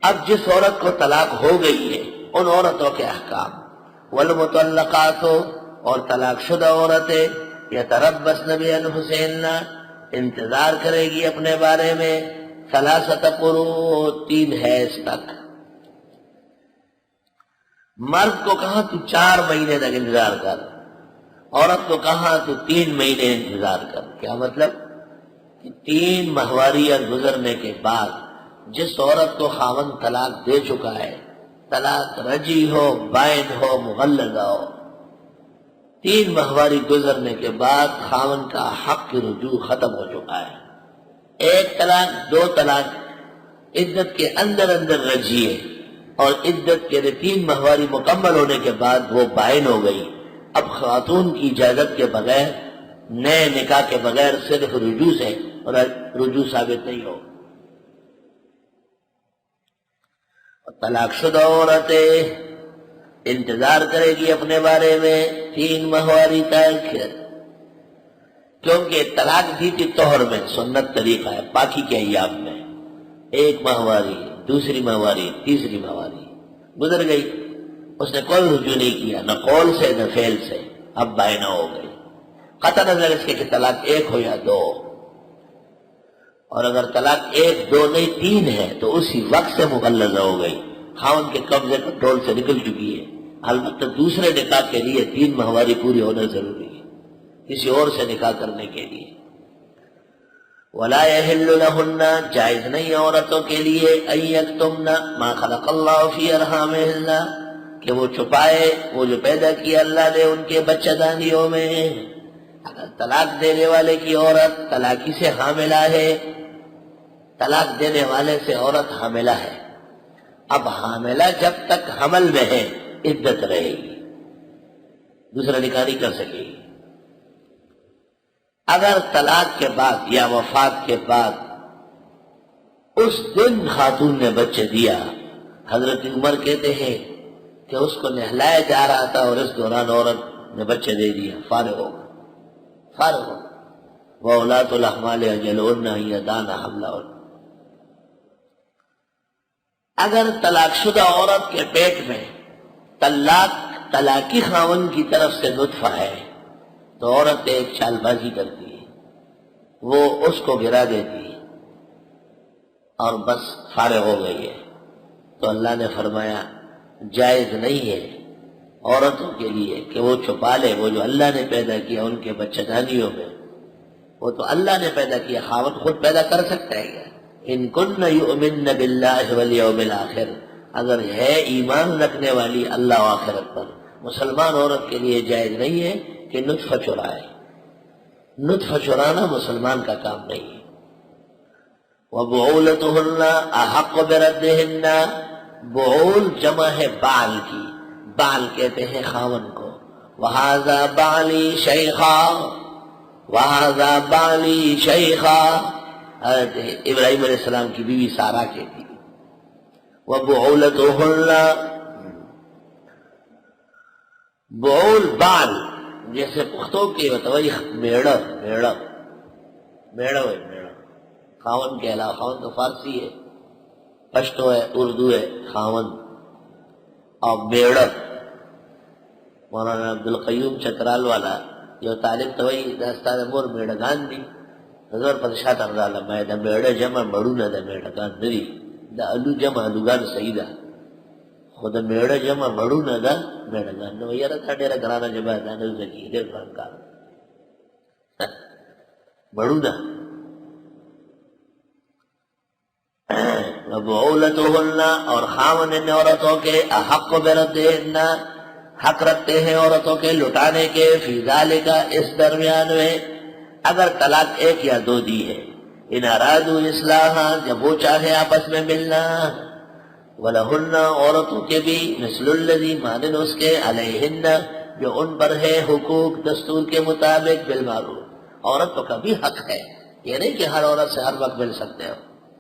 اب جس عورت کو طلاق ہو گئی ہے ان عورتوں کے احکام، والمطلقات، اور طلاق شدہ عورتیں، یتربصن بانفسہن، انتظار کرے گی اپنے بارے میں، ثلاثۃ قروء، 3 حیض تک۔ مرد کو کہا تو 4 مہینے تک انتظار کر، عورت کو کہا تو 3 مہینے انتظار کر۔ کیا مطلب؟ کہ 3 ماہواریاں گزرنے کے بعد جس عورت کو خاوند طلاق دے چکا ہے، طلاق رجی ہو، بائن ہو، مغلظہ ہو، 3 ماہواری گزرنے کے بعد خاوند کا حق کی رجوع ختم ہو چکا ہے۔ 1 طلاق، 2 طلاق عدت کے اندر اندر رجی ہے، اور عدت کے 3 ماہواری مکمل ہونے کے بعد وہ بائن ہو گئی۔ اب خاتون کی اجازت کے بغیر، نئے نکاح کے بغیر، صرف رجوع سے، اور رجوع ثابت نہیں ہو۔ طلاق شدہ عورتیں انتظار کرے گی اپنے بارے میں 3 ماہواری تک، کیونکہ طلاق دی تھی طہر میں، سنت طریقہ ہے، پاکی کے ایام میں، 1 ماہواری، 2 ماہواری، 3 ماہواری گزر گئی، اس نے کوئی رجوع نہیں کیا، نہ قول سے نہ فعل سے، اب بائنہ ہو گئی، قطع نظر اس کے کہ طلاق 1 ہو یا 2۔ اور اگر طلاق 1، 2 نہیں 3 ہے تو اسی وقت سے مغلظہ ہو گئی، خاوند کے قبضے کنٹرول سے نکل چکی ہے۔ البتہ دوسرے نکاح کے لیے 3 ماہواری پوری ہونا ضروری ہے، کسی اور سے نکاح کرنے کے لیے۔ وَلَا يَحِلُّ لَهُنَّ، جائز نہیں عورتوں کے لیے، أَن يَكْتُمْنَ مَا خَلَقَ اللَّهُ فِي أَرْحَامِهِنَّ، کہ وہ چھپائے وہ جو پیدا کیا اللہ نے ان کے بچہ دانیوں میں۔ اگر طلاق دینے والے کی عورت طلاقی سے حاملہ ہے، طلاق دینے والے سے عورت حاملہ ہے، اب حاملہ جب تک حمل میں ہے عدت رہے گی، دوسرا نکاح نہیں کر سکے گی۔ اگر طلاق کے بعد یا وفات کے بعد اس دن خاتون نے بچہ دیا، حضرت عمر کہتے ہیں کہ اس کو نہلایا جا رہا تھا اور اس دوران عورت نے بچہ دے دیا، فارغ ہو گا، فارغ ہو گا۔ وَأُولَاتُ الْأَحْمَالِ أَجَلُهُنَّ أَن يَضَعْنَ حَمْلَهُنَّ۔ اگر طلاق شدہ عورت کے پیٹ میں طلاقی خاوند کی طرف سے نطفہ ہے تو عورت ایک چال بازی کرتی ہے، وہ اس کو گرا دیتی ہے اور بس فارغ ہو گئی ہے۔ تو اللہ نے فرمایا جائز نہیں ہے عورتوں کے لیے کہ وہ چھپا لے وہ جو اللہ نے پیدا کیا ان کے بچہ دانیوں میں، وہ تو اللہ نے پیدا کیا، خاوند خود پیدا کر سکتا ہے کیا؟ ان کن یؤمن باللہ والیوم الآخر، اگر ہے ایمان رکھنے والی اللہ و آخرت پر، مسلمان عورت کے لیے جائز نہیں ہے کہ نطفہ چرائے، نطفہ چرانا مسلمان کا کام نہیں ہے۔ وَبُعُولَتُهُنَّ أَحَقُّ بِرَدِّهِنَّ، بعول جمع ہے بال کی، بال کہتے ہیں خاون کو۔ وَهَذَا بَعْلِي شَيْخًا، وَهَذَا بَعْلِي شَيْخًا، حضرت ابراہیم علیہ السلام کی بیوی سارہ کہتی۔ وَبُعُولَتُهُنَّ، بعول بال جیسے پختوں کے بتوئی میڑا، میڑا میڑا ہے، میڑا خاون کے علاوہ، خاون تو فارسی ہے، پشتو ہے، اردو ہے، خاون اور میڑا۔ مولانا عبدالقیوم چترال والا جو طالب توئی داستان مور میڑگان دی نظر پدشاہ تردالا میں دا میڑا جمع مڑونا دا میڑگان ندی، دا علو جمع علوگان سیدہ، خود میڑا جمع مڑونا دا میڑگان نو یارا تھا ڈیرا گرانا جمع دا نوزکی دیر فرنکار مڑونا۔ وَبُعُولَتُهُنَّ، اور خاوند ان عورتوں کے، احق بردہن، حق رکھتے ہیں عورتوں کے لٹانے کے، فی ذالک، اس درمیان میں، اگر طلاق 1 یا 2 دی ہے، ان ارادوا اصلاحا، جب وہ چاہے آپس میں ملنا، وَلَهُنَّ، عورتوں کے بھی، مثل الذی، مانند اس کے، علیہن، جو ان پر ہے، حقوق دستور کے مطابق، بالمعروف، عورتوں کا بھی حق ہے، یہ نہیں کہ ہر عورت سے ہر وقت مل سکتے ہو،